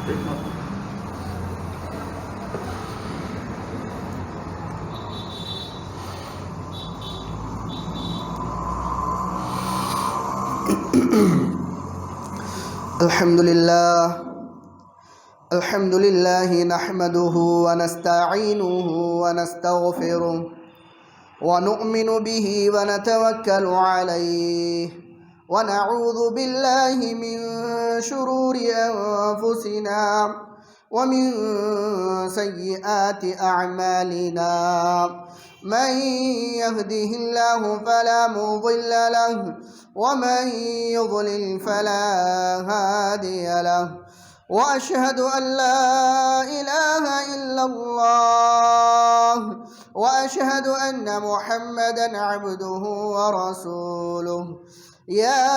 الحمد لله نحمده ونستعينه ونستغفره ونؤمن به ونتوكل عليه ونعوذ بالله من شرور أنفسنا ومن سيئات أعمالنا من يهده الله فلا مضل له ومن يضلل فلا هادي له وأشهد أن لا إله إلا الله وأشهد أن محمدا عبده ورسوله يا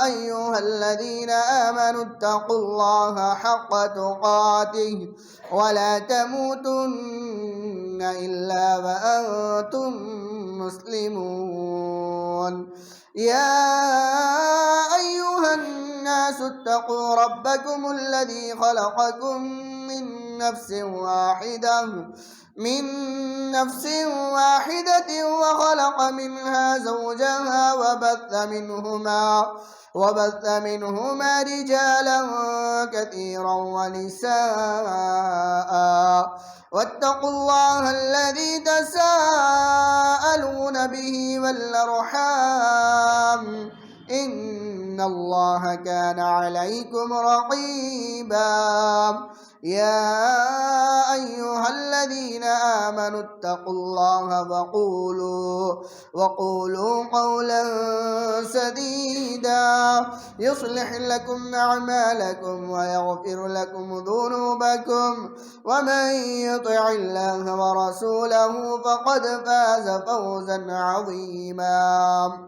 أيها الذين آمنوا اتقوا الله حق تقاته ولا تموتن إلا وأنتم مسلمون يا أيها الناس اتقوا ربكم الذي خلقكم من نفس واحدة وخلق منها زوجها وبث منهما رجالا كثيرا ونساء واتقوا الله الذي تساءلون به والأرحام إن الله كان عليكم رقيبا يا أيها الذين آمنوا اتقوا الله وقولوا قولا سديدا يصلح لكم أعمالكم ويغفر لكم ذنوبكم ومن يطع الله ورسوله فقد فاز فوزا عظيما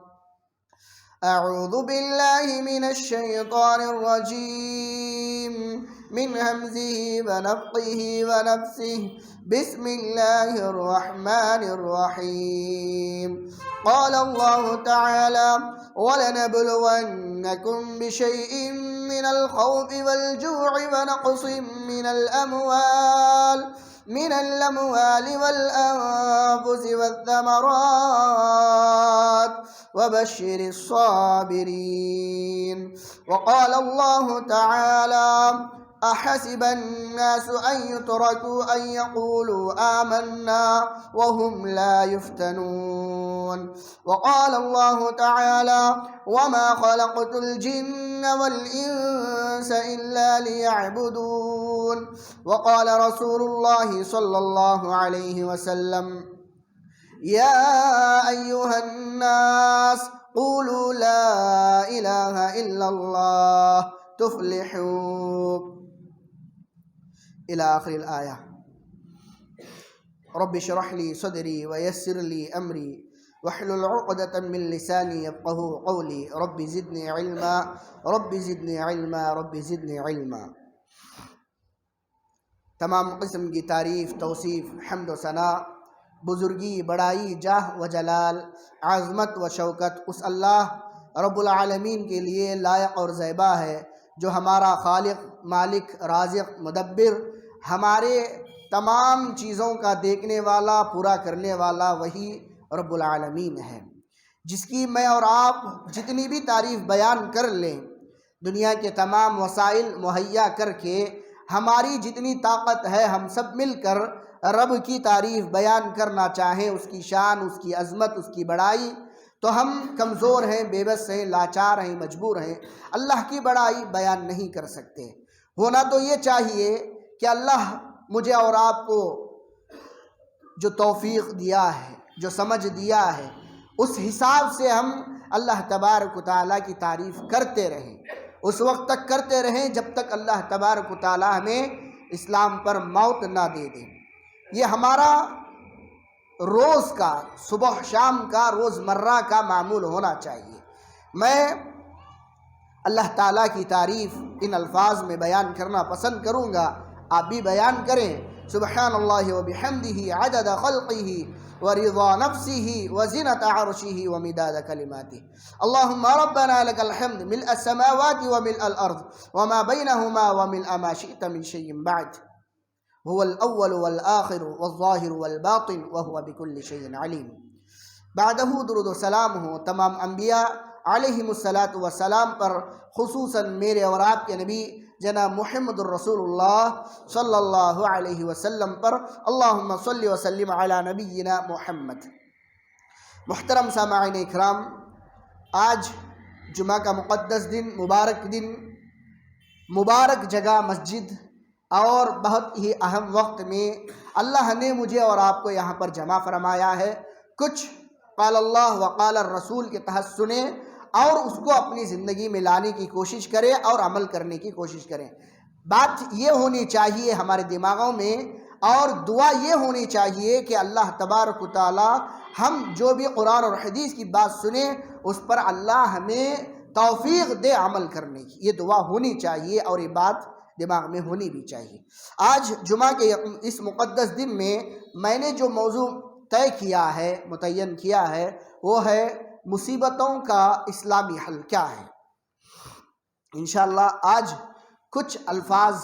أعوذ بالله من الشيطان الرجيم من همزه ونفخه ونفسه بسم الله الرحمن الرحيم قال الله تعالى ولنبلونكم بشيء من الخوف والجوع ونقص من الأموال والأنفس والثمرات وبشر الصابرين وقال الله تعالى أحسب الناس أن يتركوا أن يقولوا آمنا وهم لا يفتنون وقال الله تعالى وما خلقت الجن والإنس إلا ليعبدون وقال رسول الله صلى الله عليه وسلم يا أيها الناس قولوا لا إله إلا الله تفلحوا إلى آخر الآية رب اشرح لي صدري ويسر لي أمري واحلل عقدة من لساني يفقهوا قولي رب زدني علما رب زدني علما رب زدني علما تمام قسم کی تعریف توصیف حمد و ثنا بزرگی بڑائی جاہ و جلال عظمت و شوکت اس اللہ رب العالمین کے لیے لائق اور زیبا ہے جو ہمارا خالق مالک رازق مدبر ہمارے تمام چیزوں کا دیکھنے والا پورا کرنے والا وہی رب العالمین ہے، جس کی میں اور آپ جتنی بھی تعریف بیان کر لیں، دنیا کے تمام وسائل مہیا کر کے ہماری جتنی طاقت ہے ہم سب مل کر رب کی تعریف بیان کرنا چاہیں، اس کی شان، اس کی عظمت، اس کی بڑائی، تو ہم کمزور ہیں، بے بس ہیں، لاچار ہیں، مجبور ہیں، اللہ کی بڑائی بیان نہیں کر سکتے۔ ہونا تو یہ چاہیے کہ اللہ مجھے اور آپ کو جو توفیق دیا ہے، جو سمجھ دیا ہے، اس حساب سے ہم اللہ تبارک و تعالیٰ کی تعریف کرتے رہیں، اس وقت تک کرتے رہیں جب تک اللہ تبارک و تعالیٰ ہمیں اسلام پر موت نہ دے دے۔ یہ ہمارا روز کا، صبح شام کا، روزمرہ کا معمول ہونا چاہیے۔ میں اللہ تعالیٰ کی تعریف ان الفاظ میں بیان کرنا پسند کروں گا، آپ بھی بیان کریں۔ سبحان اللہ و بحمدہ عدد خلقہ ورضا نفسه وزنة عرشه ومداد كلماته اللهم ربنا لك الحمد ملء السماوات وملء الأرض وما بينهما وملء ما شئت من شيء بعد هو الأول والآخر والظاهر والباطن وهو بكل شيء عليم. بعدہ درود و سلام ہو تمام انبیاء علیہم الصلاۃ والسلام پر، خصوصاً میرے اور آپ کے نبی جناب محمد الرسول اللہ صلی اللہ علیہ وسلم پر. اللہم صلی وسلم علی نبینا محمد. محترم سامعین اکرام، آج جمعہ کا مقدس دن، مبارک جگہ مسجد اور بہت ہی اہم وقت میں اللہ نے مجھے اور آپ کو یہاں پر جمع فرمایا ہے. کچھ قال اللہ وقال الرسول کے تحت سنیں اور اس کو اپنی زندگی میں لانے کی کوشش کریں اور عمل کرنے کی کوشش کریں. بات یہ ہونی چاہیے ہمارے دماغوں میں، اور دعا یہ ہونی چاہیے کہ اللہ تبارک و تعالی ہم جو بھی قرآن اور حدیث کی بات سنیں اس پر اللہ ہمیں توفیق دے عمل کرنے کی. یہ دعا ہونی چاہیے اور یہ بات دماغ میں ہونی بھی چاہیے. آج جمعہ کے اس مقدس دن میں نے جو موضوع طے کیا ہے، متعین کیا ہے، وہ ہے مصیبتوں کا اسلامی حل کیا ہے. انشاءاللہ آج کچھ الفاظ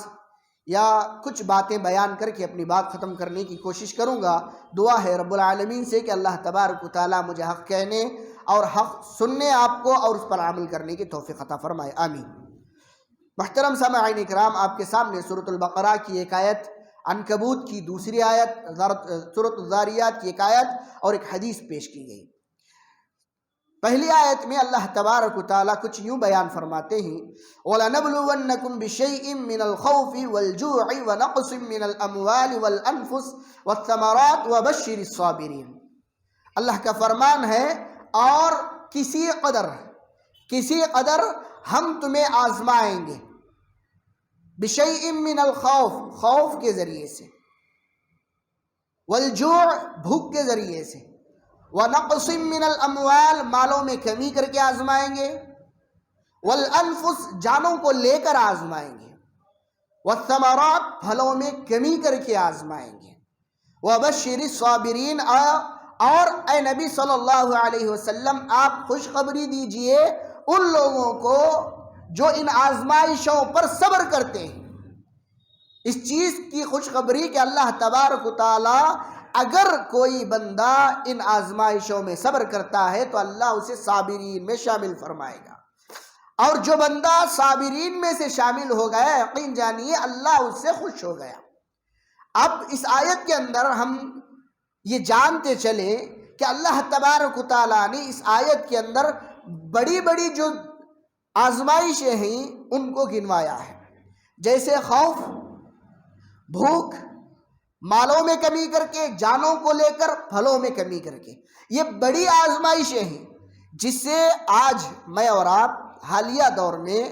یا کچھ باتیں بیان کر کے اپنی بات ختم کرنے کی کوشش کروں گا. دعا ہے رب العالمین سے کہ اللہ تبارک و تعالیٰ مجھے حق کہنے اور حق سننے آپ کو اور اس پر عمل کرنے کی توفیق عطا فرمائے، آمین. محترم سامعین اکرام، آپ کے سامنے سورۃ البقرہ کی ایک آیت، عنکبوت کی دوسری آیت، سورۃ الذاریات کی ایک آیت اور ایک حدیث پیش کی گئی. پہلی آیت میں اللہ تبارک و تعالیٰ کچھ یوں بیان فرماتے ہیں: وَلَنَبْلُوَنَّكُمْ بِشَيْءٍ مِّنَ الْخَوْفِ وَالْجُوعِ وَنَقْصٍ مِّنَ الْأَمْوَالِ وَالْأَنفُسِ وَالثَّمَرَاتِ وَبَشِّرِ الصَّابِرِينَ. اللہ کا فرمان ہے، اور کسی قدر ہم تمہیں آزمائیں گے. بِشَيْءٍ مِّنَ الْخَوْفِ، خوف کے ذریعے سے، والجوع، بھوک کے ذریعے سے، وَنَقْصٍ مِّنَ الْأَمْوَالِ، مالوں میں کمی کر کے آزمائیں گے، وَالْأَنفُسِ، جانوں کو لے کر آزمائیں گے، وَالثَّمَرَاتِ، پھلوں میں کمی کر کے آزمائیں گے، وَبَشِّرِ الصَّابِرِينَ، اور اے نبی صلی اللہ علیہ وسلم آپ خوشخبری دیجئے ان لوگوں کو جو ان آزمائشوں پر صبر کرتے ہیں. اس چیز کی خوشخبری کہ اللہ تبارک و تعالی اگر کوئی بندہ ان آزمائشوں میں صبر کرتا ہے تو اللہ اسے صابرین میں شامل فرمائے گا، اور جو بندہ صابرین میں سے شامل ہو گیا یقین جانیے اللہ اس سے خوش ہو گیا. اب اس آیت کے اندر ہم یہ جانتے چلے کہ اللہ تبارک و تعالیٰ نے اس آیت کے اندر بڑی بڑی جو آزمائشیں ہیں ان کو گنوایا ہے، جیسے خوف، بھوک، مالوں میں کمی کر کے، جانوں کو لے کر، پھلوں میں کمی کر کے. یہ بڑی آزمائشیں ہیں جس سے آج میں اور آپ حالیہ دور میں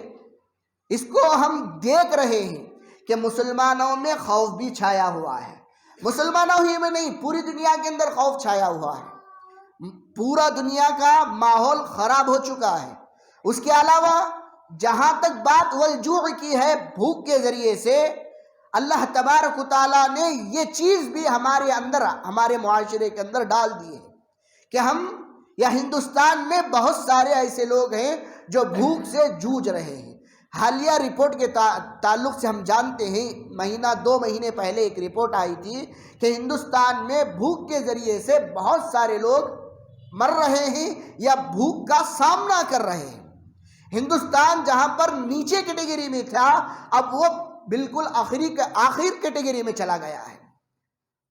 اس کو ہم دیکھ رہے ہیں کہ مسلمانوں میں خوف بھی چھایا ہوا ہے. مسلمانوں ہی میں نہیں، پوری دنیا کے اندر خوف چھایا ہوا ہے. پورا دنیا کا ماحول خراب ہو چکا ہے. اس کے علاوہ جہاں تک بات والجوع کی ہے، بھوک کے ذریعے سے، اللہ تبارک و تعالیٰ نے یہ چیز بھی ہمارے اندر، ہمارے معاشرے کے اندر ڈال دی ہے کہ ہم یا ہندوستان میں بہت سارے ایسے لوگ ہیں جو بھوک سے جوجھ رہے ہیں. حالیہ رپورٹ کے تعلق سے ہم جانتے ہیں، مہینہ 2 مہینے پہلے ایک رپورٹ آئی تھی کہ ہندوستان میں بھوک کے ذریعے سے بہت سارے لوگ مر رہے ہیں یا بھوک کا سامنا کر رہے ہیں. ہندوستان جہاں پر نیچے کیٹیگری میں تھا اب وہ بالکل آخر کیٹیگری میں چلا گیا ہے.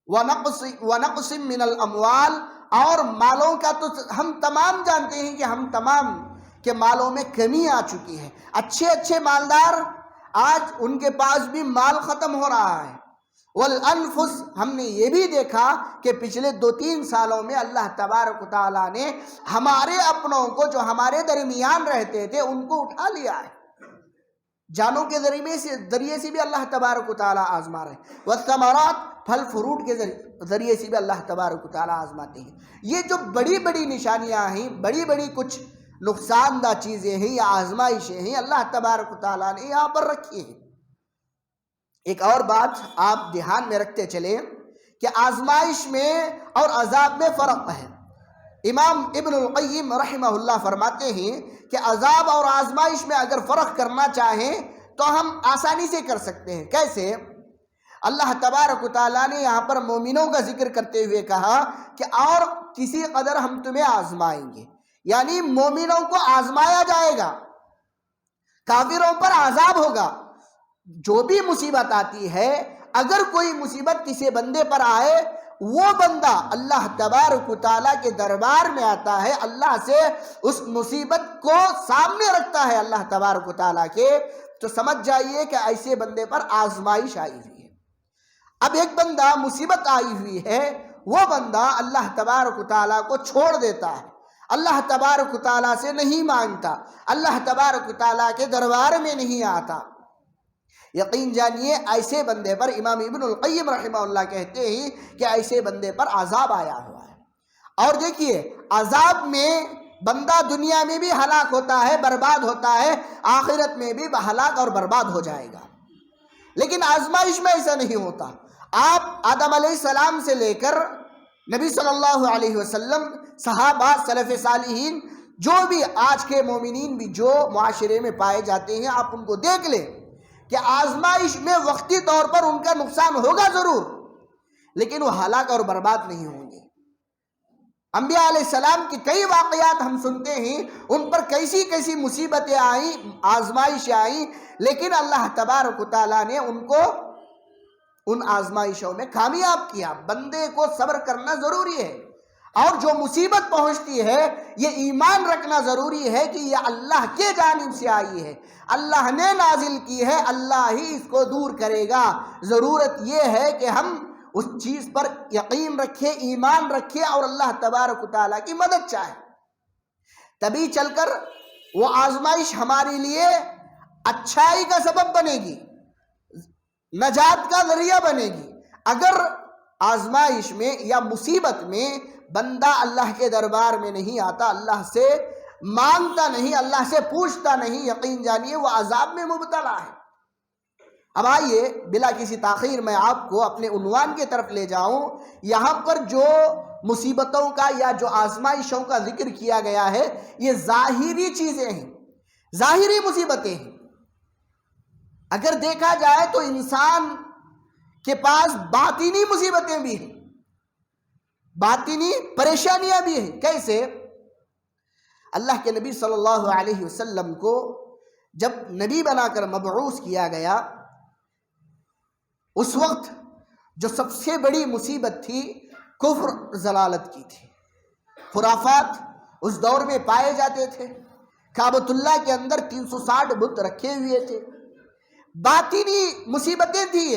وَنَقْصٍ مِّنَ الْأَمْوَالِ، اور مالوں کا تو ہم تمام جانتے ہیں کہ ہم تمام کے مالوں میں کمی آ چکی ہے. اچھے مالدار آج ان کے پاس بھی مال ختم ہو رہا ہے. والانفس، ہم نے یہ بھی دیکھا کہ پچھلے 2-3 سالوں میں اللہ تبارک و تعالیٰ نے ہمارے اپنوں کو جو ہمارے درمیان رہتے تھے ان کو اٹھا لیا ہے. جانوں کے ذریعے سے بھی اللہ تبارک و تعالیٰ آزما رہے ہیں. والثمرات، پھل فروٹ کے ذریعے سے بھی اللہ تبارک و تعالیٰ آزماتے ہیں. یہ جو بڑی بڑی نشانیاں ہیں، بڑی بڑی کچھ نقصان دہ چیزیں ہیں یا آزمائشیں ہیں، اللہ تبارک و تعالیٰ نے یہاں پر رکھی ہیں. ایک اور بات آپ دھیان میں رکھتے چلیں کہ آزمائش میں اور عذاب میں فرق ہے۔ امام ابن القیم رحمہ اللہ فرماتے ہیں کہ عذاب اور آزمائش میں اگر فرق کرنا چاہیں تو ہم آسانی سے کر سکتے ہیں۔ کیسے؟ اللہ تبارک و تعالیٰ نے یہاں پر مومنوں کا ذکر کرتے ہوئے کہا کہ اور کسی قدر ہم تمہیں آزمائیں گے، یعنی مومنوں کو آزمایا جائے گا، کافروں پر عذاب ہوگا۔ جو بھی مصیبت آتی ہے، اگر کوئی مصیبت کسی بندے پر آئے، وہ بندہ اللہ تبارک و تعالیٰ کے دربار میں آتا ہے، اللہ سے اس مصیبت کو سامنے رکھتا ہے اللہ تبارک و تعالیٰ کے، تو سمجھ جائیے کہ ایسے بندے پر آزمائش آئی ہوئی ہے۔ اب ایک بندہ مصیبت آئی ہوئی ہے، وہ بندہ اللہ تبارک و تعالیٰ کو چھوڑ دیتا ہے، اللہ تبارک و تعالیٰ سے نہیں مانگتا، اللہ تبارک و تعالیٰ کے دربار میں نہیں آتا، یقین جانیے ایسے بندے پر امام ابن القیم رحمہ اللہ کہتے ہیں کہ ایسے بندے پر عذاب آیا ہوا ہے۔ اور دیکھیے، عذاب میں بندہ دنیا میں بھی ہلاک ہوتا ہے، برباد ہوتا ہے، آخرت میں بھی ہلاک اور برباد ہو جائے گا۔ لیکن آزمائش میں ایسا نہیں ہوتا۔ آپ آدم علیہ السلام سے لے کر نبی صلی اللہ علیہ وسلم، صحابہ، سلف صالحین، جو بھی آج کے مومنین بھی جو معاشرے میں پائے جاتے ہیں، آپ ان کو دیکھ لیں کہ آزمائش میں وقتی طور پر ان کا نقصان ہوگا ضرور، لیکن وہ ہلاک اور برباد نہیں ہوں گے۔ انبیاء علیہ السلام کی کئی واقعات ہم سنتے ہیں، ان پر کیسی کیسی مصیبتیں آئیں، آزمائشیں آئیں، لیکن اللہ تبارک و تعالیٰ نے ان کو ان آزمائشوں میں کامیاب کیا۔ بندے کو صبر کرنا ضروری ہے، اور جو مصیبت پہنچتی ہے یہ ایمان رکھنا ضروری ہے کہ یہ اللہ کے جانب سے آئی ہے، اللہ نے نازل کی ہے، اللہ ہی اس کو دور کرے گا۔ ضرورت یہ ہے کہ ہم اس چیز پر یقین رکھیں، ایمان رکھیں، اور اللہ تبارک و تعالیٰ کی مدد چاہیں، تبھی چل کر وہ آزمائش ہمارے لیے اچھائی کا سبب بنے گی، نجات کا ذریعہ بنے گی۔ اگر آزمائش میں یا مصیبت میں بندہ اللہ کے دربار میں نہیں آتا، اللہ سے مانگتا نہیں، اللہ سے پوچھتا نہیں، یقین جانیے وہ عذاب میں مبتلا ہے۔ اب آئیے بلا کسی تاخیر میں آپ کو اپنے عنوان کی طرف لے جاؤں۔ یہاں پر جو مصیبتوں کا یا جو آزمائشوں کا ذکر کیا گیا ہے، یہ ظاہری چیزیں ہیں، ظاہری مصیبتیں ہیں۔ اگر دیکھا جائے تو انسان کے پاس باطنی مصیبتیں بھی ہیں، باطنی پریشانیاں بھی ہیں۔ کیسے؟ اللہ کے نبی صلی اللہ علیہ وسلم کو جب نبی بنا کر مبعوث کیا گیا، اس وقت جو سب سے بڑی مصیبت تھی کفر ضلالت کی تھی۔ خرافات اس دور میں پائے جاتے تھے، کعبۃ اللہ کے اندر 360 بت رکھے ہوئے تھے، باطنی مصیبتیں تھیں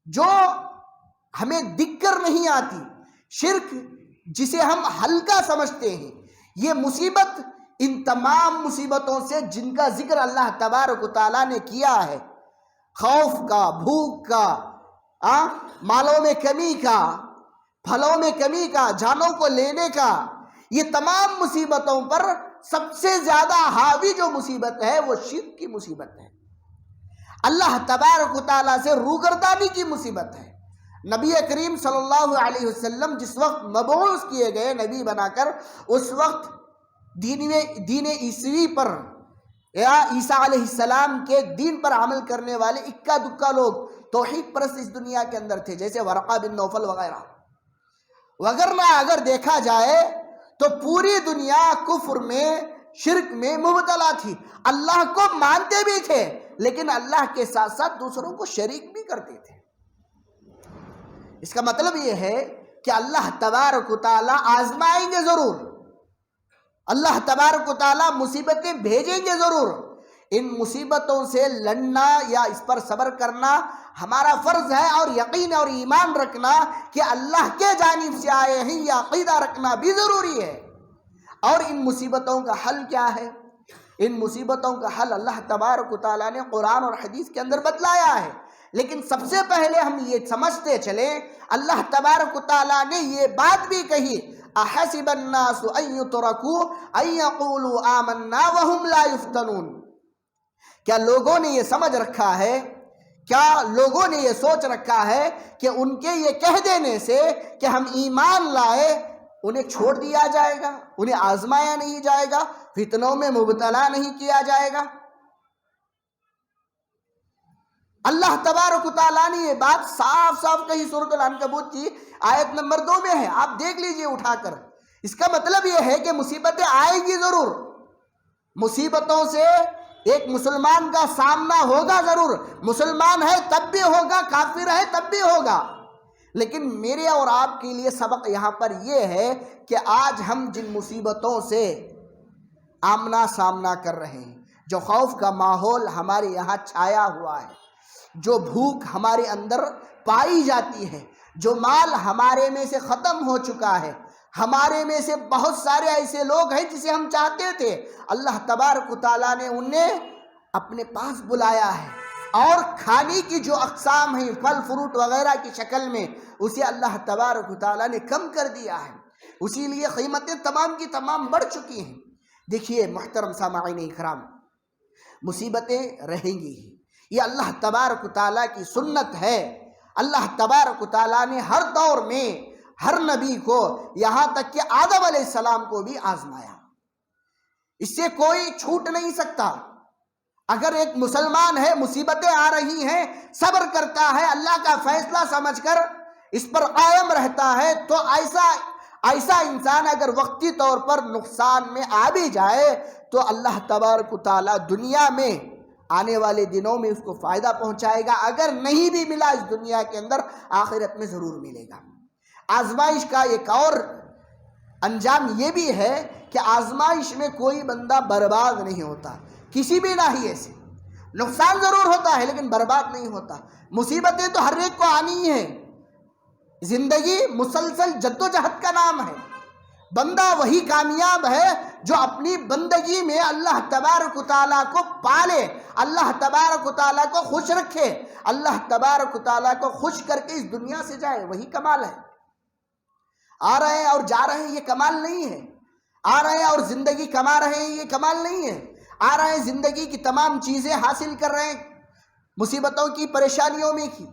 جو ہمیں دکھ کر نہیں آتی، شرک جسے ہم ہلکا سمجھتے ہیں، یہ مصیبت ان تمام مصیبتوں سے جن کا ذکر اللہ تبارک و تعالیٰ نے کیا ہے، خوف کا، بھوک کا، مالوں میں کمی کا، پھلوں میں کمی کا، جانوں کو لینے کا، یہ تمام مصیبتوں پر سب سے زیادہ حاوی جو مصیبت ہے وہ شرک کی مصیبت ہے، اللہ تبارک و تعالیٰ سے روگردانی کی مصیبت ہے۔ نبی کریم صلی اللہ علیہ وسلم جس وقت مبعوث کیے گئے نبی بنا کر، اس وقت دین عیسوی پر یا عیسیٰ علیہ السلام کے دین پر عمل کرنے والے اکا دکا لوگ توحید پرست اس دنیا کے اندر تھے، جیسے ورقہ بن نوفل وغیرہ۔ وگرنہ اگر دیکھا جائے تو پوری دنیا کفر میں، شرک میں مبتلا تھی، اللہ کو مانتے بھی تھے لیکن اللہ کے ساتھ ساتھ دوسروں کو شریک بھی کرتے تھے۔ اس کا مطلب یہ ہے کہ اللہ تبارک و تعالیٰ آزمائیں گے ضرور، اللہ تبارک و تعالیٰ مصیبتیں بھیجیں گے ضرور۔ ان مصیبتوں سے لڑنا یا اس پر صبر کرنا ہمارا فرض ہے، اور یقین اور ایمان رکھنا کہ اللہ کے جانب سے آئے ہیں یہ عقیدہ رکھنا بھی ضروری ہے۔ اور ان مصیبتوں کا حل کیا ہے؟ ان مصیبتوں کا حل اللہ تبارک و تعالیٰ نے قرآن اور حدیث کے اندر بتلایا ہے، لیکن سب سے پہلے ہم یہ سمجھتے چلیں، اللہ تبارک و تعالیٰ نے یہ بات بھی کہی، احسب الناس ان یترکوا ان یقولوا آمنا وهم لا یفتنون۔ کیا لوگوں نے یہ سمجھ رکھا ہے کیا لوگوں نے یہ سوچ رکھا ہے کہ ان کے یہ کہہ دینے سے کہ ہم ایمان لائے انہیں چھوڑ دیا جائے گا، انہیں آزمایا نہیں جائے گا، فتنوں میں مبتلا نہیں کیا جائے گا؟ اللہ تبارک و تعالیٰ نے یہ بات صاف صاف کہی، سورۃ العنکبوت کی آیت نمبر 2 میں ہے، آپ دیکھ لیجئے اٹھا کر۔ اس کا مطلب یہ ہے کہ مصیبتیں آئیں گی ضرور، مصیبتوں سے ایک مسلمان کا سامنا ہوگا ضرور، مسلمان ہے تب بھی ہوگا، کافر ہے تب بھی ہوگا، لیکن میرے اور آپ کے لیے سبق یہاں پر یہ ہے کہ آج ہم جن مصیبتوں سے آمنا سامنا کر رہے ہیں، جو خوف کا ماحول ہمارے یہاں چھایا ہوا ہے، جو بھوک ہمارے اندر پائی جاتی ہے، جو مال ہمارے میں سے ختم ہو چکا ہے، ہمارے میں سے بہت سارے ایسے لوگ ہیں جسے ہم چاہتے تھے، اللہ تبارک و تعالیٰ نے انہیں اپنے پاس بلایا ہے، اور کھانے کی جو اقسام ہیں پھل فروٹ وغیرہ کی شکل میں، اسے اللہ تبارک و تعالیٰ نے کم کر دیا ہے، اسی لیے قیمتیں تمام کی تمام بڑھ چکی ہیں۔ دیکھیے محترم سامعین اکرام، مصیبتیں رہیں گی، یہ اللہ تبارک و تعالیٰ کی سنت ہے۔ اللہ تبارک و تعالیٰ نے ہر دور میں ہر نبی کو، یہاں تک کہ آدم علیہ السلام کو بھی آزمایا، اس سے کوئی چھوٹ نہیں سکتا۔ اگر ایک مسلمان ہے، مصیبتیں آ رہی ہیں، صبر کرتا ہے، اللہ کا فیصلہ سمجھ کر اس پر قائم رہتا ہے، تو ایسا انسان اگر وقتی طور پر نقصان میں آ بھی جائے تو اللہ تبارک و تعالیٰ دنیا میں آنے والے دنوں میں اس کو فائدہ پہنچائے گا، اگر نہیں بھی ملا اس دنیا کے اندر، آخرت میں ضرور ملے گا۔ آزمائش کا ایک اور انجام یہ بھی ہے کہ آزمائش میں کوئی بندہ برباد نہیں ہوتا، کسی بھی ناحیے سے نقصان ضرور ہوتا ہے لیکن برباد نہیں ہوتا۔ مصیبتیں تو ہر ایک کو آنی ہیں، زندگی مسلسل جدوجہد کا نام ہے، بندہ وہی کامیاب ہے جو اپنی بندگی میں اللہ تبارک و تعالیٰ کو پالے، اللہ تبارک و تعالیٰ کو خوش رکھے، اللہ تبارک و تعالیٰ کو خوش کر کے اس دنیا سے جائے، وہی کمال ہے۔ آ رہے ہیں اور جا رہے ہیں یہ کمال نہیں ہے، آ رہے ہیں اور زندگی کما رہے ہیں یہ کمال نہیں ہے، آ رہے ہیں زندگی کی تمام چیزیں حاصل کر رہے ہیں مصیبتوں کی، پریشانیوں میں کی،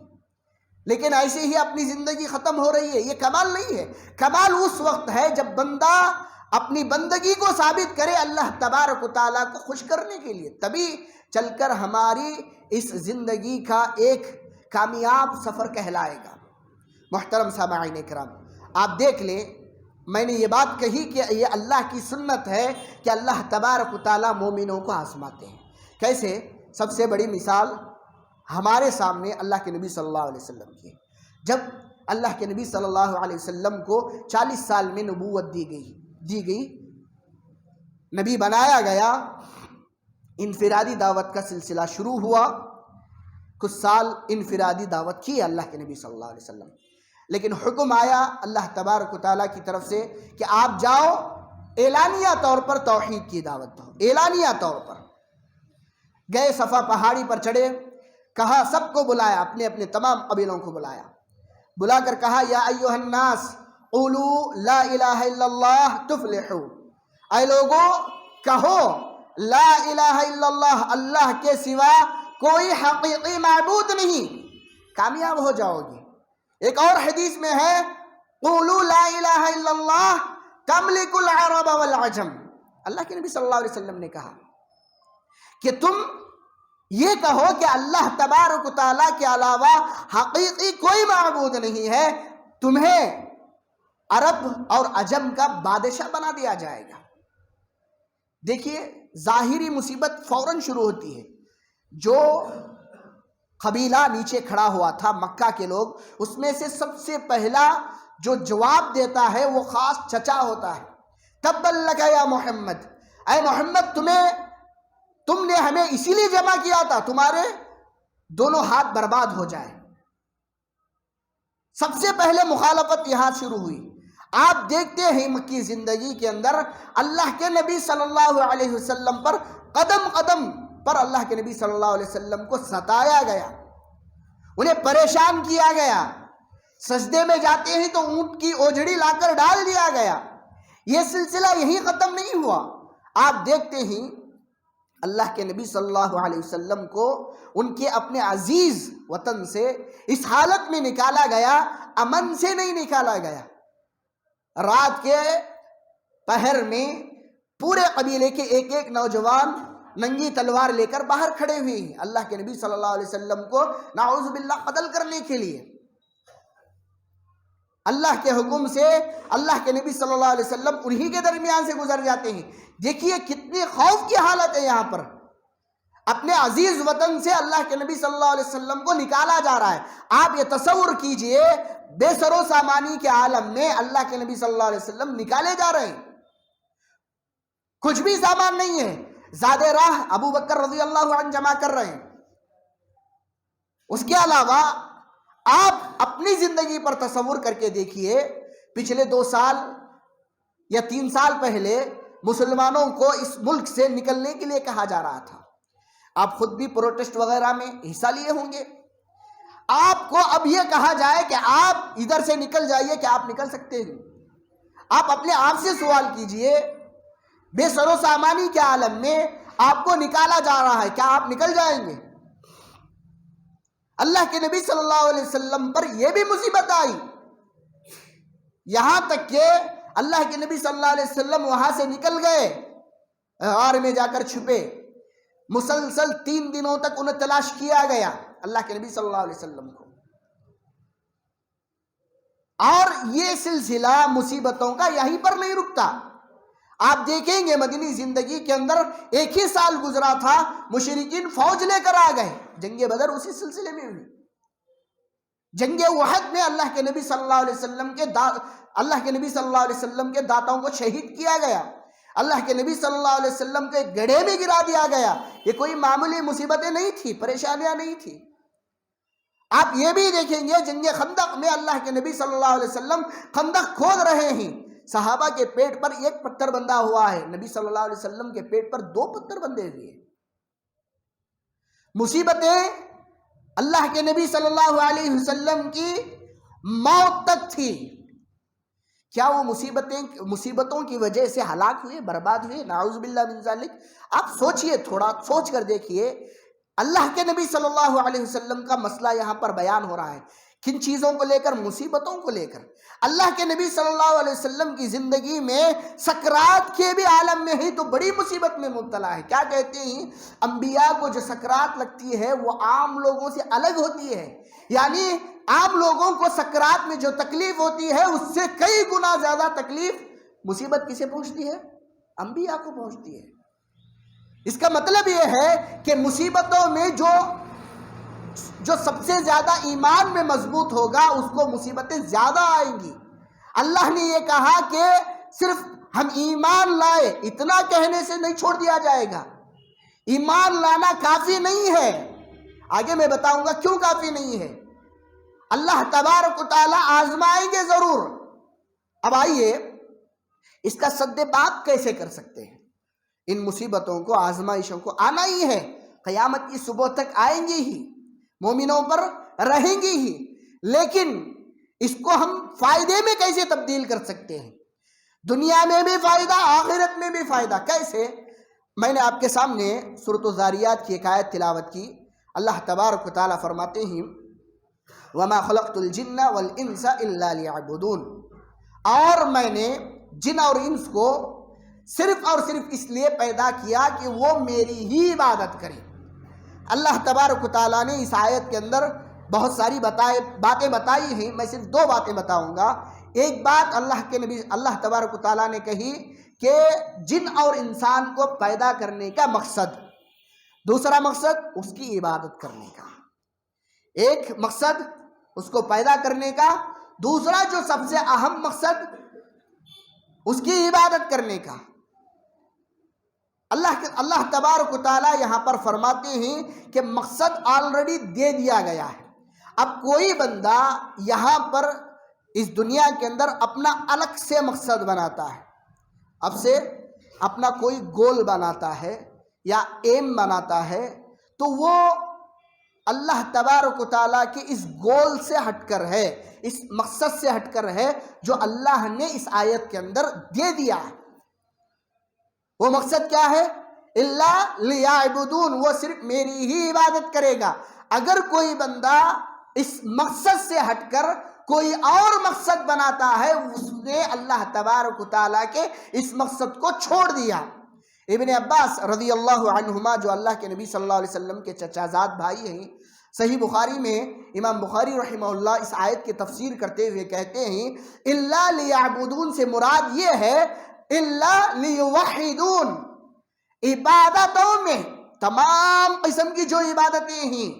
لیکن ایسے ہی اپنی زندگی ختم ہو رہی ہے، یہ کمال نہیں ہے۔ کمال اس وقت ہے جب بندہ اپنی بندگی کو ثابت کرے اللہ تبارک و تعالیٰ کو خوش کرنے کے لیے، تبھی چل کر ہماری اس زندگی کا ایک کامیاب سفر کہلائے گا۔ محترم سامعین اکرام، آپ دیکھ لیں، میں نے یہ بات کہی کہ یہ اللہ کی سنت ہے کہ اللہ تبارک و تعالیٰ مومنوں کو آزماتے ہیں۔ کیسے؟ سب سے بڑی مثال ہمارے سامنے اللہ کے نبی صلی اللہ علیہ وسلم کی ہے۔ جب اللہ کے نبی صلی اللہ علیہ وسلم کو 40 سال میں نبوت دی گئی، نبی بنایا گیا، انفرادی دعوت کا سلسلہ شروع ہوا، کچھ سال انفرادی دعوت کی اللہ کے نبی صلی اللہ علیہ وسلم، لیکن حکم آیا اللہ تبارک و تعالیٰ کی طرف سے کہ آپ جاؤ اعلانیہ طور پر توحید کی دعوت دو۔ اعلانیہ طور پر گئے، صفا پہاڑی پر چڑھے، کہا، سب کو بلایا، اپنے اپنے تمام قبیلوں کو بلایا، بلا کر کہا، یا ایھا الناس قولوا لا الہ الا اللہ تفلحوا، اے لوگوں کہو لا الہ الا اللہ، اللہ کے سوا کوئی حقیقی معبود نہیں، کامیاب ہو جاؤ گے۔ ایک اور حدیث میں ہے، قولوا لا الہ الا اللہ تملک العرب والعجم، اللہ کے نبی صلی اللہ علیہ وسلم نے کہا کہ تم یہ کہو کہ اللہ تبارک و تعالیٰ کے علاوہ حقیقی کوئی معبود نہیں ہے، تمہیں عرب اور عجم کا بادشاہ بنا دیا جائے گا۔ دیکھیے، ظاہری مصیبت فوراً شروع ہوتی ہے۔ جو قبیلہ نیچے کھڑا ہوا تھا، مکہ کے لوگ، اس میں سے سب سے پہلا جو جواب دیتا ہے وہ خاص چچا ہوتا ہے، تبا لک یا محمد، اے محمد تم نے ہمیں اسی لیے جمع کیا تھا، تمہارے دونوں ہاتھ برباد ہو جائے۔ سب سے پہلے مخالفت یہاں شروع ہوئی۔ آپ دیکھتے ہیں مکی زندگی کے اندر اللہ کے نبی صلی اللہ علیہ وسلم پر قدم قدم پر اللہ کے نبی صلی اللہ علیہ وسلم کو ستایا گیا، انہیں پریشان کیا گیا، سجدے میں جاتے ہیں تو اونٹ کی اوجھڑی لا کر ڈال دیا گیا۔ یہ سلسلہ یہی ختم نہیں ہوا، آپ دیکھتے ہیں اللہ کے نبی صلی اللہ علیہ وسلم کو ان کے اپنے عزیز وطن سے اس حالت میں نکالا گیا، امن سے نہیں نکالا گیا۔ رات کے پہر میں پورے قبیلے کے ایک ایک نوجوان ننگی تلوار لے کر باہر کھڑے ہوئے ہیں اللہ کے نبی صلی اللہ علیہ وسلم کو نعوذ باللہ قتل کرنے کے لیے۔ اللہ کے حکم سے اللہ کے نبی صلی اللہ علیہ وسلم انہی کے درمیان سے گزر جاتے ہیں۔ دیکھیے کتنی خوف کی حالت ہے یہاں پر، اپنے عزیز وطن سے اللہ کے نبی صلی اللہ علیہ وسلم کو نکالا جا رہا ہے۔ آپ یہ تصور کیجئے، بے سر و سامانی کے عالم میں اللہ کے نبی صلی اللہ علیہ وسلم نکالے جا رہے ہیں، کچھ بھی سامان نہیں ہے، زاد راہ ابو بکر رضی اللہ عنہ جمع کر رہے ہیں۔ اس کے علاوہ آپ اپنی زندگی پر تصور کر کے دیکھیے، پچھلے 2 سال یا 3 سال پہلے مسلمانوں کو اس ملک سے نکلنے کے لیے کہا جا رہا تھا۔ آپ خود بھی پروٹیسٹ وغیرہ میں حصہ لیے ہوں گے۔ آپ کو اب یہ کہا جائے کہ آپ ادھر سے نکل جائیے، کہ آپ نکل سکتے ہیں؟ آپ اپنے آپ سے سوال کیجئے، بے سر و سامانی کے عالم میں آپ کو نکالا جا رہا ہے، کیا آپ نکل جائیں گے؟ اللہ کے نبی صلی اللہ علیہ وسلم پر یہ بھی مصیبت آئی، یہاں تک کہ اللہ کے نبی صلی اللہ علیہ وسلم وہاں سے نکل گئے، غار میں جا کر چھپے، مسلسل 3 دنوں تک انہیں تلاش کیا گیا اللہ کے نبی صلی اللہ علیہ وسلم کو۔ اور یہ سلسلہ مصیبتوں کا یہیں پر نہیں رکتا۔ آپ دیکھیں گے مدنی زندگی کے اندر ایک ہی سال گزرا تھا، مشرکین فوج لے کر آ گئے، جنگ بدر اسی سلسلے میں ہوئی۔ جنگ احد میں اللہ کے نبی صلی اللہ علیہ وسلم کے داتاؤں کو شہید کیا گیا، اللہ کے نبی صلی اللہ علیہ وسلم کو ایک گڑھے میں گرا دیا گیا۔ یہ کوئی معمولی مصیبتیں نہیں تھی، پریشانیاں نہیں تھی۔ آپ یہ بھی دیکھیں گے جنگ خندق میں اللہ کے نبی صلی اللہ علیہ وسلم خندق کھود رہے ہیں، صحابہ کے پیٹ پر 1 پتھر بندھا ہوا ہے، نبی صلی اللہ علیہ وسلم کے پیٹ پر 2 پتھر بندھے ہوئے۔ مصیبتیں اللہ کے نبی صلی اللہ علیہ وسلم کی موت تک تھی۔ کیا وہ مصیبتوں کی وجہ سے ہلاک ہوئے، برباد ہوئے؟ نعوذ باللہ من ذالک۔ آپ سوچئے، تھوڑا سوچ کر دیکھیے، اللہ کے نبی صلی اللہ علیہ وسلم کا مسئلہ یہاں پر بیان ہو رہا ہے، کن چیزوں کو لے کر؟ مصیبتوں کو لے کر۔ اللہ کے نبی صلی اللہ علیہ وسلم کی زندگی میں سکرات کے بھی عالم میں ہی تو بڑی مصیبت میں مبتلا ہے۔ کیا کہتے ہیں؟ انبیاء کو جو سکرات لگتی ہے وہ عام لوگوں سے الگ ہوتی ہے، یعنی عام لوگوں کو سکرات میں جو تکلیف ہوتی ہے اس سے کئی گنا زیادہ تکلیف، مصیبت کسے پہنچتی ہے؟ انبیاء کو پہنچتی ہے۔ اس کا مطلب یہ ہے کہ مصیبتوں میں جو سب سے زیادہ ایمان میں مضبوط ہوگا اس کو مصیبتیں زیادہ آئیں گی۔ اللہ نے یہ کہا کہ صرف ہم ایمان لائے اتنا کہنے سے نہیں چھوڑ دیا جائے گا، ایمان لانا کافی نہیں ہے۔ آگے میں بتاؤں گا کیوں کافی نہیں ہے۔ اللہ تبارک و تعالیٰ آزمائیں گے ضرور۔ اب آئیے اس کا سد پاک کیسے کر سکتے ہیں؟ ان مصیبتوں کو، آزمائشوں کو آنا ہی ہے، قیامت کی صبح تک آئیں گی ہی، مومنوں پر رہیں گی ہی، لیکن اس کو ہم فائدے میں کیسے تبدیل کر سکتے ہیں؟ دنیا میں بھی فائدہ، آخرت میں بھی فائدہ، کیسے؟ میں نے آپ کے سامنے سورۃ الذاریات کی ایک آیت تلاوت کی۔ اللہ تبارک و تعالیٰ فرماتے ہیں وَمَا خَلَقْتُ الْجِنَّ وَالْإِنسَ إِلَّا لِيَعْبُدُونَ، اور میں نے جن اور انس کو صرف اور صرف اس لیے پیدا کیا کہ وہ میری ہی عبادت کریں۔ اللہ تبارک و تعالیٰ نے اس آیت کے اندر بہت ساری باتیں بتائی ہیں، میں صرف 2 باتیں بتاؤں گا۔ ایک بات اللہ تبارک و تعالیٰ نے کہی کہ جن اور انسان کو پیدا کرنے کا مقصد، دوسرا مقصد اس کی عبادت کرنے کا۔ ایک مقصد اس کو پیدا کرنے کا، دوسرا جو سب سے اہم مقصد اس کی عبادت کرنے کا۔ اللہ تبارک و تعالیٰ یہاں پر فرماتے ہیں کہ مقصد آلریڈی دے دیا گیا ہے۔ اب کوئی بندہ یہاں پر اس دنیا کے اندر اپنا الگ سے مقصد بناتا ہے، اب سے اپنا کوئی گول بناتا ہے یا ایم بناتا ہے، تو وہ اللہ تبارک و تعالیٰ کے اس گول سے ہٹ کر ہے، اس مقصد سے ہٹ کر ہے جو اللہ نے اس آیت کے اندر دے دیا ہے۔ وہ مقصد کیا ہے الا لیعبدون، وہ صرف میری ہی عبادت کرے گا۔ اگر کوئی بندہ اس مقصد سے ہٹ کر کوئی اور مقصد بناتا ہے، اس نے اللہ تبارک و تعالیٰ کے اس مقصد کو چھوڑ دیا۔ ابن عباس رضی اللہ عنہما، جو اللہ کے نبی صلی اللہ علیہ وسلم کے چچا زاد بھائی ہیں، صحیح بخاری میں امام بخاری رحمہ اللہ اس آیت کی تفسیر کرتے ہوئے کہتے ہیں الا لیعبدون سے مراد یہ ہے الا لیوحدون، عبادتوں میں تمام قسم کی جو عبادتیں ہیں،